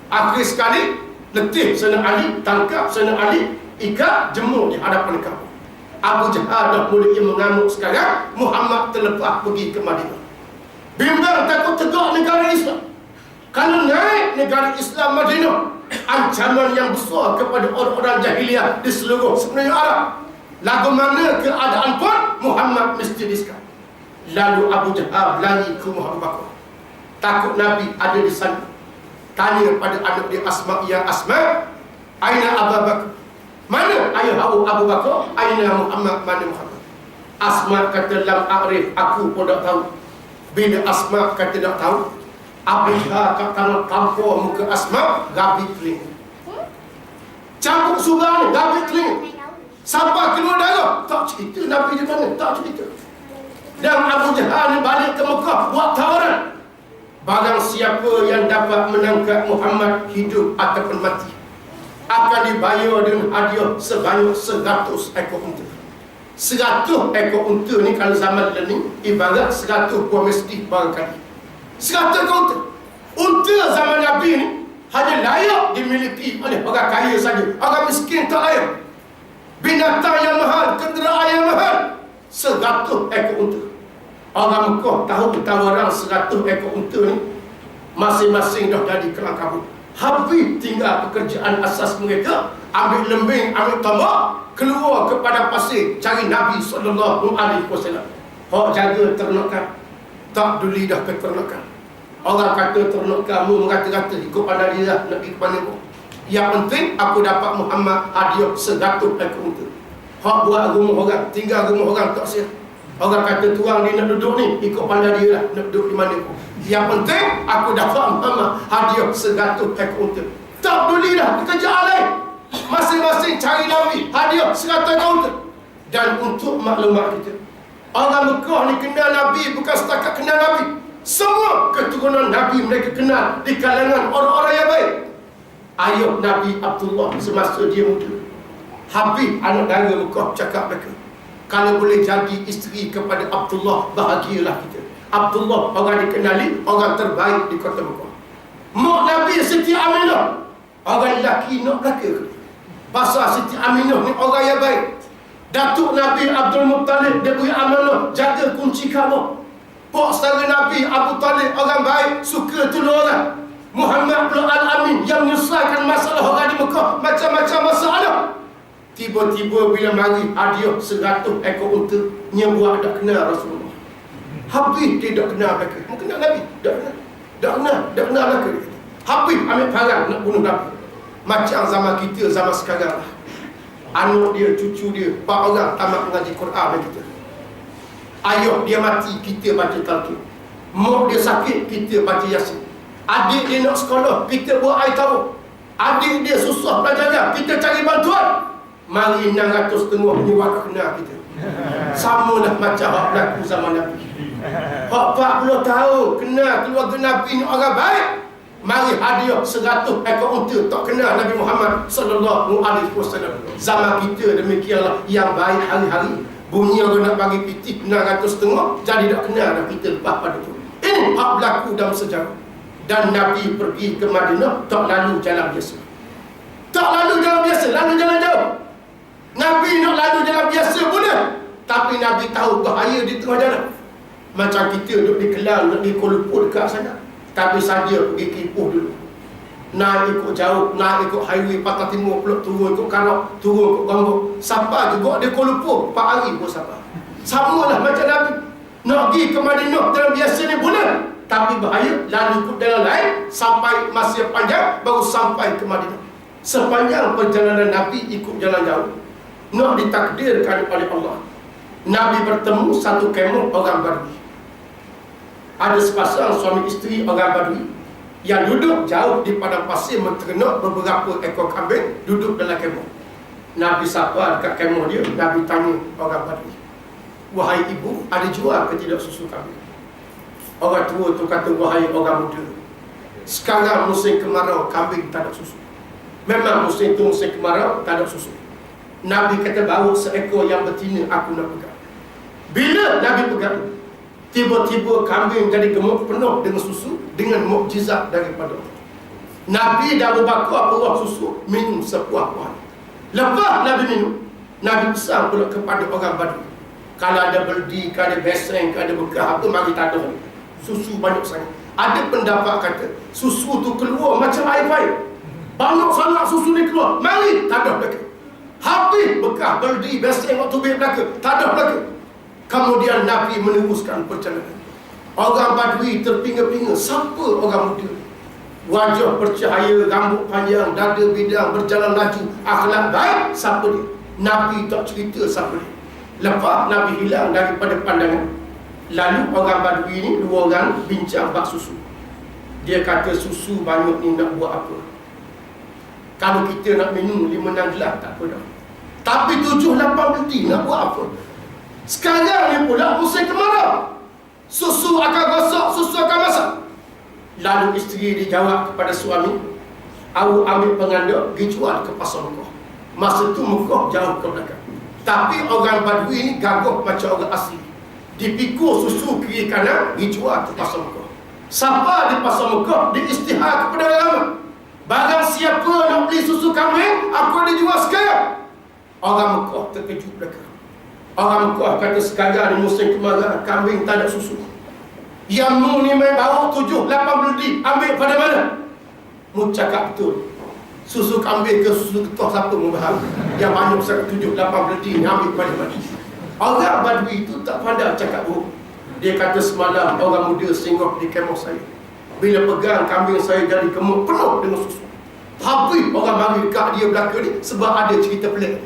Akhir sekali, letih Sayyidina Ali, tangkap Sayyidina Ali, ikat, jemur di hadapan Kaabah. Abu Jahal dah mulai mengamuk sekarang. Muhammad terlepas pergi ke Madinah. Bimbang takut tegak negara Islam. Kalau naik negara Islam Madinah, ancaman yang besar kepada orang-orang jahiliah di seluruh semenanjung Arab. Lagu mana keadaan pun Muhammad mesti disekap. Lalu Abu Jahal lari ke rumah Abu Bakar. Takut Nabi ada di sana. Tanya pada anak dia Asma, ya Asma, aina Abu Bakar? Mana ayah Abu Bakar? Aina Muhammad, mana Muhammad? Asma kata, lam a'rif, aku pun tak tahu. Bila Asma kata tak tahu, Abu Jahal kata tampur muka Asma, gabi telinga. Campur surah ni, gabi telinga. Sampai keluar darah, tak cerita Nabi di mana, tak cerita. Dan Abu Jahal ni balik ke Mekah, buat tawaran. Barang siapa yang dapat menangkap Muhammad hidup ataupun mati, akan dibayar dengan hadiah sebanyak 100 ekor unta. 100 ekor unta ni kalau zaman ni ibarat 100 buah mesjid barangkali. 100 ekor unta. Unta zaman Nabi ni hanya layak dimiliki oleh orang kaya saja. Orang miskin tak layak. Binatang yang mahal, kenderaan yang mahal, 100 ekor unta. Orang Mekah tahu tawaran 100 ekor unta ni, masing-masing dah jadi kelang kabut. Habis tinggal pekerjaan asas mereka, ambil lembing, ambil tombak, keluar kepada pasir, cari Nabi SAW. Hak jaga ternakan, tak peduli dah keternakan. Orang kata ternak kamu merata-rata, ikut pandang dia nak pergi ke mana pun. Yang penting aku dapat Muhammad hadiah 100 ekor unta. Hak buat rumah orang, tinggal rumah orang tak siap. Orang kata tuang dia nak duduk ni, ikut pandang dia lah, nak duduk di mana pun. Yang penting aku dapat Muhammad hadiah 100 ekor unta. Tak peduli dah pekerjaan lain, masing-masing cari Nabi hadiah 100 ekor unta. Dan untuk maklumat kita, orang Mekah ni kenal Nabi bukan setakat kenal Nabi. Semua keturunan Nabi mereka kenal di kalangan orang-orang yang baik. Ayah Nabi Abdullah semasa dia muda, habis anak dara Mekah cakap mereka, kalau boleh jadi isteri kepada Abdullah, bahagialah kita. Abdullah orang dikenali orang terbaik di kota Mekah. Mak Nabi Siti Aminah, orang lelaki nak belaka. Pasal Siti Aminah ni orang yang baik. Datuk Nabi Abdul Muttalib, dia beri amanah jaga kunci Kaabah. Pak saudara Nabi Abu Talib orang baik, suka tolong orang. Muhammad bin Al-Amin yang menyelesaikan masalah orang di Mekah, macam-macam masalah. Tiba-tiba bila mari hadiah 100 ekor unta, nyebuah tak kenal Rasulullah. Habis dia tak kenal mereka. Kenal Nabi? Tak kenal. Tak kenal mereka. Habis ambil parang nak bunuh Nabi. Macam zaman kita, zaman sekarang lah. Anak dia, cucu dia, 4 orang tamat mengaji Quran dengan kita. Ayah dia mati, kita baca talqin. Mak dia sakit, kita baca Yasin. Adik dia nak sekolah, kita buat air taruh. Adik dia susah belajar, kita cari bantuan. Mari 600 tengah menyewa kenal kita. Sama lah macam hak berlaku zaman Nabi. Hak 40 tahun kenal keluarga Nabi ni orang baik. Mari hadiah 100 ekor unta, tak kenal Nabi Muhammad SAW. Zaman kita demikianlah, yang baik hari-hari. Bunyi orang nak bagi piti 600 tengah, jadi tak kenal dah kita lepas pada tu. Ini hak berlaku dalam sejarah. Dan Nabi pergi ke Madinah tak lalu jalan biasa. Tak lalu jalan biasa, lalu jalan jauh. Nabi nak lalu jalan biasa boleh, tapi Nabi tahu bahaya di tengah jalan. Macam kita duduk di Kelang, nak di Kuala Lumpur dekat sana, tapi saja pergi Kipuh dulu. Naik ikut jauh, naik ikut highway Patah Timur, peluk turun ikut Karak, turun ikut Gombok. Siapa juga dia Kuala Lumpur, 4 hari pun siapa. Sama lah macam Nabi. Nak pergi ke Madinah dalam biasa ni boleh, tapi bahaya. Lalu ikut jalan lain sampai masa panjang baru sampai ke Madinah. Sepanjang perjalanan Nabi ikut jalan jauh, nak ditakdirkan oleh Allah, Nabi bertemu satu kemah orang Badui. Ada sepasang suami isteri orang Badui yang duduk jauh di padang pasir menternak beberapa ekor kambing, duduk dalam kemah. Nabi sapa dekat kemah dia, Nabi tanya orang Badui, wahai ibu, ada jual ke tidak susu kambing? Orang tua tu kata, wahai orang muda, sekarang musim kemarau, kambing tak ada susu. Memang musim tu musim kemarau, tak ada susu. Nabi kata, bawa seekor yang betina, aku nak pegang. Bila Nabi pegang, tiba-tiba kambing jadi gemuk penuh dengan susu, dengan mukjizat daripada Allah. Nabi dah berbakar buah susu, minum sepuah-puah. Lepas Nabi minum, Nabi pesan pula kepada orang Badui, kalau ada beldi, kalau ada beseng, kalau ada bekah apa, mari tak ada. Susu banyak sangat. Ada pendapat kata, susu tu keluar macam air. Banyak sangat susu ni keluar, mari tak ada belakang. Habis bekah, beldi, beseng, waktu tubik belakang, tak ada belakang. Kemudian Nabi meneruskan perjalanan. Orang Badui terpinga-pinga, siapa orang muda? Wajah bercahaya, rambut panjang, dada bidang, berjalan laju, akhlak baik, siapa dia? Nabi tak cerita siapa dia. Lepas Nabi hilang daripada pandangan, lalu orang Badui ni, 2 orang bincang bak susu. Dia kata, susu banyak ni nak buat apa? Kalau kita nak minum 5-6 gelas tak apa dah. Tapi 7-8 belti nak buat apa? Sekarang ni pula musim kemarau, susu akan gosok, susu akan masak. Lalu isteri dijawab kepada suami, awak ambil penganda, pergi jual ke pasar Mekah. Masa tu Mekah jauh ke belakang. Tapi orang Badui ni gagah macam orang asli. Dipikul susu kiri kanan, dijual ke pasar Mekah. Siapa di pasar Mekah diisytihar kepada orang ramai, barang siapa nak beli susu kambing, aku ada jual sekarang. Orang Mekah terkejut belakang. Orang Mekah kata, sekarang di musim kemarau, kambing tak ada susu. Yang mu ni main bawa 7-8 beldi, ambil pada mana? Mu cakap betul. Susu kambing ke susu ketua, siapa mu faham? Yang banyak sangat 7-8 beldi ni, ambil pada mana? Orang Badui itu tak pandai cakap buruk. Dia kata, semalam orang muda singgah di kemah saya. Bila pegang kambing saya jadi gemuk penuh dengan susu. Habis orang mari dekat dia belakang ni, sebab ada cerita pelik.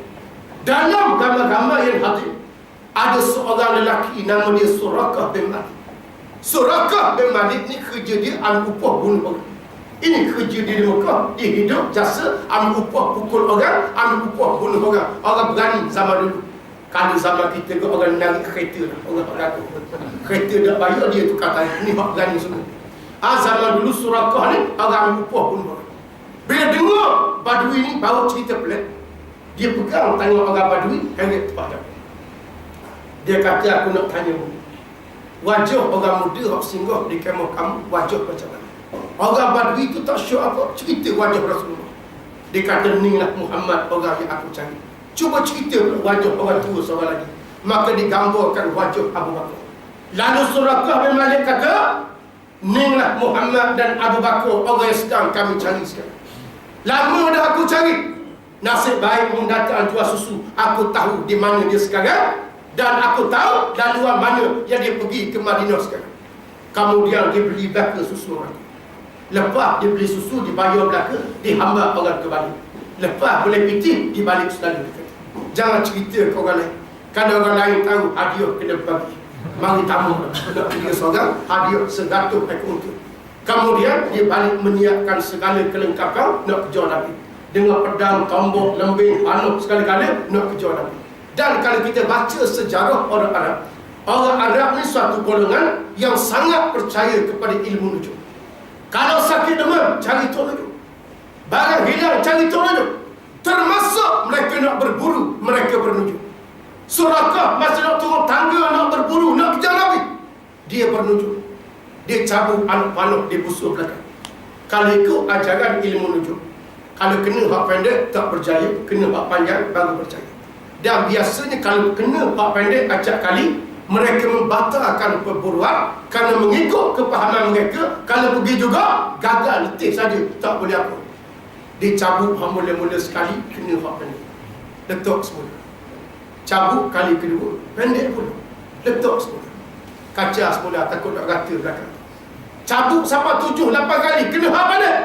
Dalam gambar-gambar yang hadir, ada seorang lelaki nama dia Surakah bin Malik. Surakah bin Malik ni kerja dia ambil upah bunuh orang. Ini kerja dia di Mekah, dia hidup jasa ambil upah pukul orang, ambil upah bunuh orang. Orang berani zaman dulu. Kalau zaman kita ke orang narik kereta lah, orang berlaku kereta dah bayar, dia tukar tayar. Ni hak berani semua. Zaman dulu Surakah ni orang ambil upah bunuh orang. Bila dengar Badui ni bawa cerita pelik, dia pegang tangan orang Badui, heret tempat dia. Dia kata, aku nak tanya, wajah orang muda yang singgah di kemah kamu, wajah macam mana? Orang Badui itu tak syok apa, cerita wajah Rasulullah. Dia kata, inilah Muhammad orang yang aku cari. Cuba cerita wajah orang tua seorang lagi. Maka digambarkan wajah Abu Bakar. Lalu Surakah bin Malik kata, inilah Muhammad dan Abu Bakar orang yang sedang kami cari sekarang. Lama dah aku cari. Nasib baik mendatang jual susu. Aku tahu di mana dia sekarang, dan aku tahu laluan mana yang dia pergi ke Madinah sekarang. Kemudian dia beli belaka susu orang. Lepas dia beli susu, dibayar belaka, dihambat orang ke balik. Lepas boleh pitih, dibalik selalu. Jangan cerita ke orang lain. Kalau orang lain tahu, hadiah kena bagi. Mari tamu nak pergi seorang, hadiah 100 ekor unta. Kemudian dia balik menyiapkan segala kelengkapan nak kejar Nabi. Dengan pedang, tombak, lembing, panah sekali-kali nak kejar Nabi. Dan kalau kita baca sejarah orang Arab ni suatu golongan yang sangat percaya kepada ilmu nujum. Kalau sakit demam, cari tok nujum. Barang hilang, cari tok nujum. Termasuk mereka nak berburu, mereka bernujum. Surakah masa nak turun tangga, nak berburu, nak kejar Nabi, dia bernujum. Dia cabut anak panah di busur belakang. Kalau ikut ajaran ilmu nujum, kalau kena hak pendek tak berjaya, kena hak panjang baru berjaya. Dan biasanya kalau kena hak pendek acap kali, Mereka membatalkan perburuan kerana mengikut kepahaman mereka. Kalau pergi juga gagal letih saja, tak boleh apa. Dicabut mula-mula sekali, kena hak pendek, letak semula. Cabut kali kedua, pendek pula, letak semula. Kaca semula, takut nak rata belakang. Cabut sampai 7-8 kali, kena hak pendek.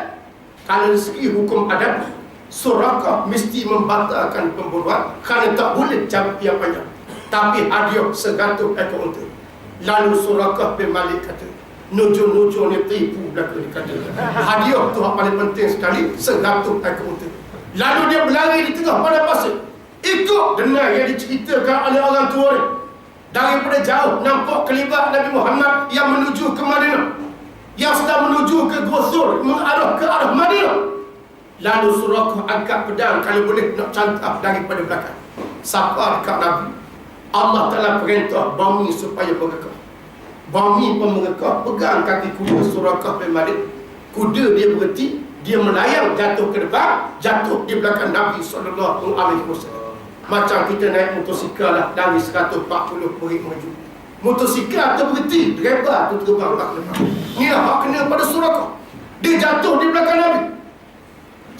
Kalau dari segi hukum adab, Suraqah mesti membatalkan pembunuhan kerana tak boleh cabut yang panjang. Tapi hadiah 100 ekor unta. Lalu Suraqah bin Malik kata, nujur-nujur ni tipu belaka, dia kata. Hadiah tu yang paling penting sekali, 100 ekor unta. Lalu dia berlari di tengah padang pasir, ikut dengar yang diceritakan oleh orang tua dia. Daripada jauh nampak kelibat Nabi Muhammad yang menuju ke Madinah, yang sedang menuju ke Ghusur, mengarah ke arah Madinah. Lalu Suraqah angkat pedang kalau boleh nak cantap daripada belakang. Sapa dekat Nabi, Allah Ta'ala perintah bumi supaya bergekah. Bumi pun bergekah, pegang kaki kuda Suraqah bin Malik. Kuda dia berhenti, dia melayang jatuh ke depan, jatuh di belakang Nabi SAW. Macam kita naik motosikal lah, dari 140 berit maju. Motosikal tu berhenti, driver tu terbang ke depan. Inilah hak kena pada Suraqah. Dia jatuh di belakang Nabi.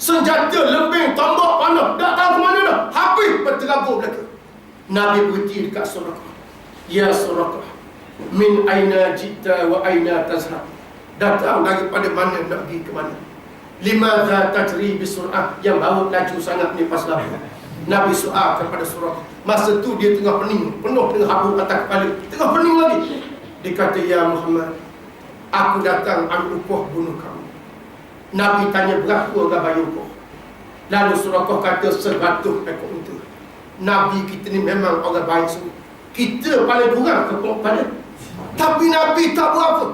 Senjata, lembing, tombak, panah, tak tahu ke mana dah. Habis berterabur belakang. Nabi berhenti dekat Suraqah. Ya Suraqah, min aina jita wa aina tazhab. Datang daripada mana, nak pergi ke mana? Limadha tajri bisur'ah, yang bawa laju sangat ni pas lama. Nabi soal kepada Suraqah. Masa tu dia tengah pening, penuh dengan habuk atas kepala, tengah pening lagi. Dia kata, ya Muhammad, aku datang ambil upah bunuh kamu. Nabi tanya, berapa orang bayar upah? Lalu Suraqah kata, 100 ekor unta. Nabi kita ni memang orang baik semua. Kita paling kurang kepada. Tapi Nabi tak buat apa.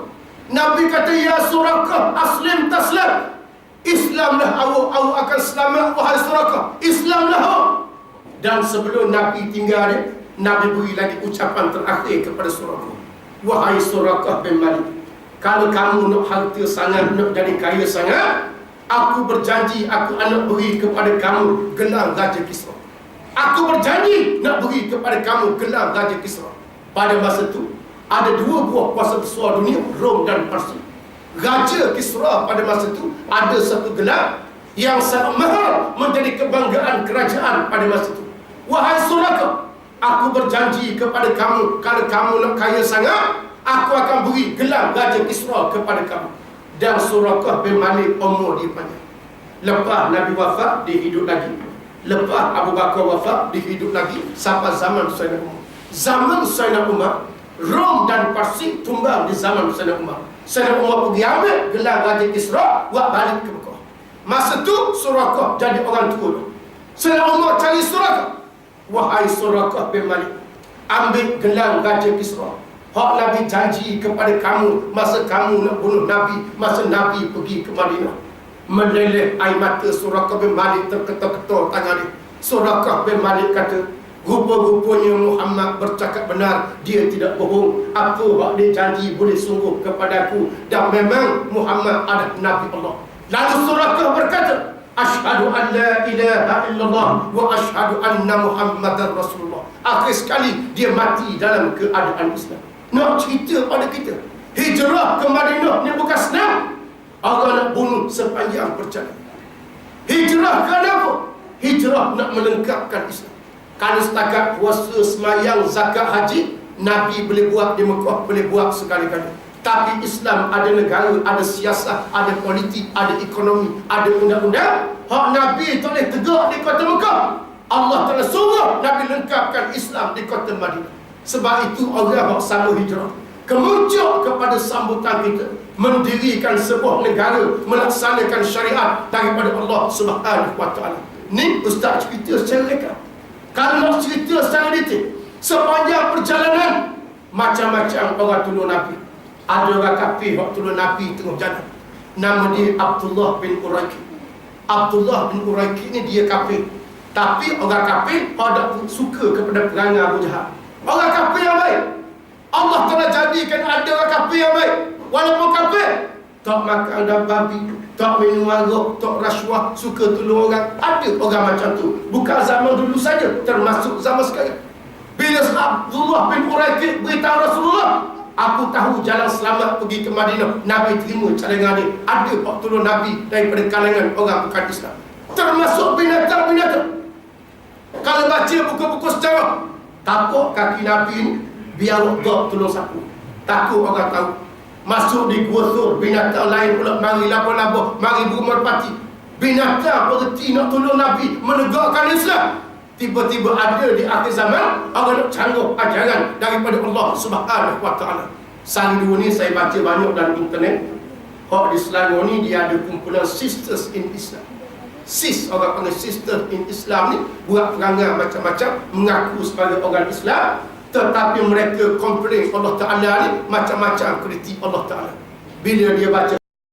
Nabi kata, ya Suraqah, aslim taslam. Islamlah awak akan selamat, wahai Suraqah. Islamlah awak. Dan sebelum Nabi tinggal dia, Nabi beri lagi ucapan terakhir kepada Suraqah. Wahai Suraqah bin Malik, kalau kamu nak harta sangat, nak jadi kaya sangat, aku berjanji aku nak beri kepada kamu gelar Raja Kisra. Aku berjanji nak beri kepada kamu gelar Raja Kisra. Pada masa itu ada dua buah kuasa besar dunia, Rom dan Parsi. Raja Kisra pada masa itu ada satu gelar yang sangat mahal, menjadi kebanggaan kerajaan pada masa itu. Wahai Suraqah, aku berjanji kepada kamu, kalau kamu nak kaya sangat, aku akan beri gelar Raja Kisra kepada kamu. Dan Suraqah bin Malik umur dia panjang. Lepas Nabi wafat, dia hidup lagi. Lepas Abu Bakar wafat, dia hidup lagi sampai zaman Sayyidina Umar. Zaman Sayyidina Umar, Rom dan Parsi tumbang di zaman Sayyidina Umar. Sayyidina Umar pergi ambil gelar Raja Kisra, buat balik ke Mekah. Masa tu Suraqah jadi orang tua. Sayyidina Umar cari Suraqah. Wahai Suraqah bin Malik, ambil gelar Raja Kisra. Hak Nabi janji kepada kamu masa kamu nak bunuh Nabi, masa Nabi pergi ke Madinah. Meleleh air mata Suraqah bin Malik, terketar-ketar tangan dia. Suraqah bin Malik kata, rupa-rupanya Muhammad bercakap benar, dia tidak bohong. Apa hak dia janji boleh sungguh kepadaku, dan memang Muhammad adalah Nabi Allah. Lalu Suraqah berkata, asyhadu an la ilaha illallah wa asyhadu anna Muhammadar Rasulullah. Akhir sekali dia mati dalam keadaan Islam. Nak cerita pada kita, hijrah ke Madinah ni bukan senang. Orang nak bunuh sepanjang perjalanan. Hijrah kenapa? Hijrah nak melengkapkan Islam. Kalau setakat puasa, semayang, zakat, haji, Nabi boleh buat di Mekah, boleh buat sekali-kali. Tapi Islam ada negara, ada siasat, ada politik, ada ekonomi, ada undang-undang. Hak Nabi tak boleh tegak di kota Mekah. Allah telah suruh Nabi lengkapkan Islam di kota Madinah. Sebab itu orang yang sama hijrah, kemuncak kepada sambutan kita, mendirikan sebuah negara, melaksanakan syariat daripada Allah Subhanahu wa Ta'ala. Ni Ustaz cerita secara reka. Kalau nak cerita secara detail, sepanjang perjalanan, macam-macam orang tolong Nabi. Ada orang kafir yang tolong Nabi tengah jalan. Nama dia Abdullah bin Uraiki. Abdullah bin Uraiki ni dia kafir. Tapi orang kafir pada suka kepada perangai Abu Jahal. Orang kafir yang baik. Allah telah jadikan ada orang kafir yang baik. Walaupun kafir, tak makan dan babi, tak minum arak, tak rasuah, suka tolong orang. Ada orang macam tu. Bukan zaman dulu saja, termasuk zaman sekarang. Bila Abdullah bin Uraikid beritahu Rasulullah, aku tahu jalan selamat pergi ke Madinah, Nabi terima cadangan dia. Ada 40 Nabi daripada kalangan orang bukan Islam, termasuk binatang-binatang. Kalau baca buku-buku sejarah, takut kaki Nabi ni biar Allah tolong sapu. Takut orang tahu. Masuk di gua sur, binatang lain pula mari laba-laba, mari burung merpati. Binatang berhenti nak tolong Nabi menegakkan Islam. Tiba-tiba ada di akhir zaman orang nak canggah ajaran daripada Allah Subhanahu wa taala. Sehari dua ni saya baca banyak dalam internet. Hak di Selangor ni dia ada kumpulan Sisters in Islam. Sis, orang panggil Sisters in Islam ni buat perangai macam-macam, mengaku sebagai orang Islam, tetapi mereka komplain Allah Ta'ala ni macam-macam kritik Allah Ta'ala. Bila dia baca